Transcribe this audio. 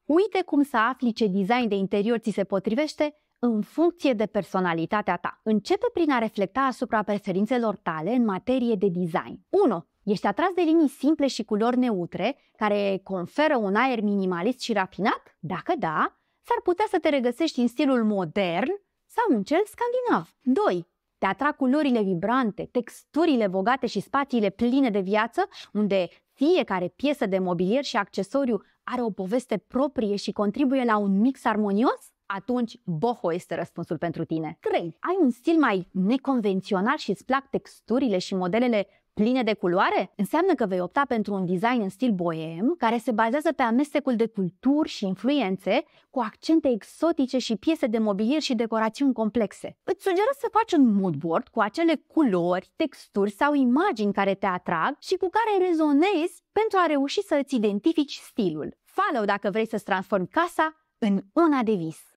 Uite cum să afli ce design de interior ți se potrivește în funcție de personalitatea ta. Începe prin a reflecta asupra preferințelor tale în materie de design. 1. Ești atras de linii simple și culori neutre care conferă un aer minimalist și rafinat? Dacă da, s-ar putea să te regăsești în stilul modern sau în cel scandinav. 2. Te atrag culorile vibrante, texturile bogate și spațiile pline de viață, unde fiecare piesă de mobilier și accesoriu are o poveste proprie și contribuie la un mix armonios? Atunci boho este răspunsul pentru tine. 3. Ai un stil mai neconvențional și îți plac texturile și modelele pline de culoare? Înseamnă că vei opta pentru un design în stil bohem, care se bazează pe amestecul de culturi și influențe, cu accente exotice și piese de mobilier și decorațiuni complexe. Îți sugerez să faci un mood board cu acele culori, texturi sau imagini care te atrag și cu care rezonezi pentru a reuși să îți identifici stilul. Follow dacă vrei să-ți transformi casa în una de vis.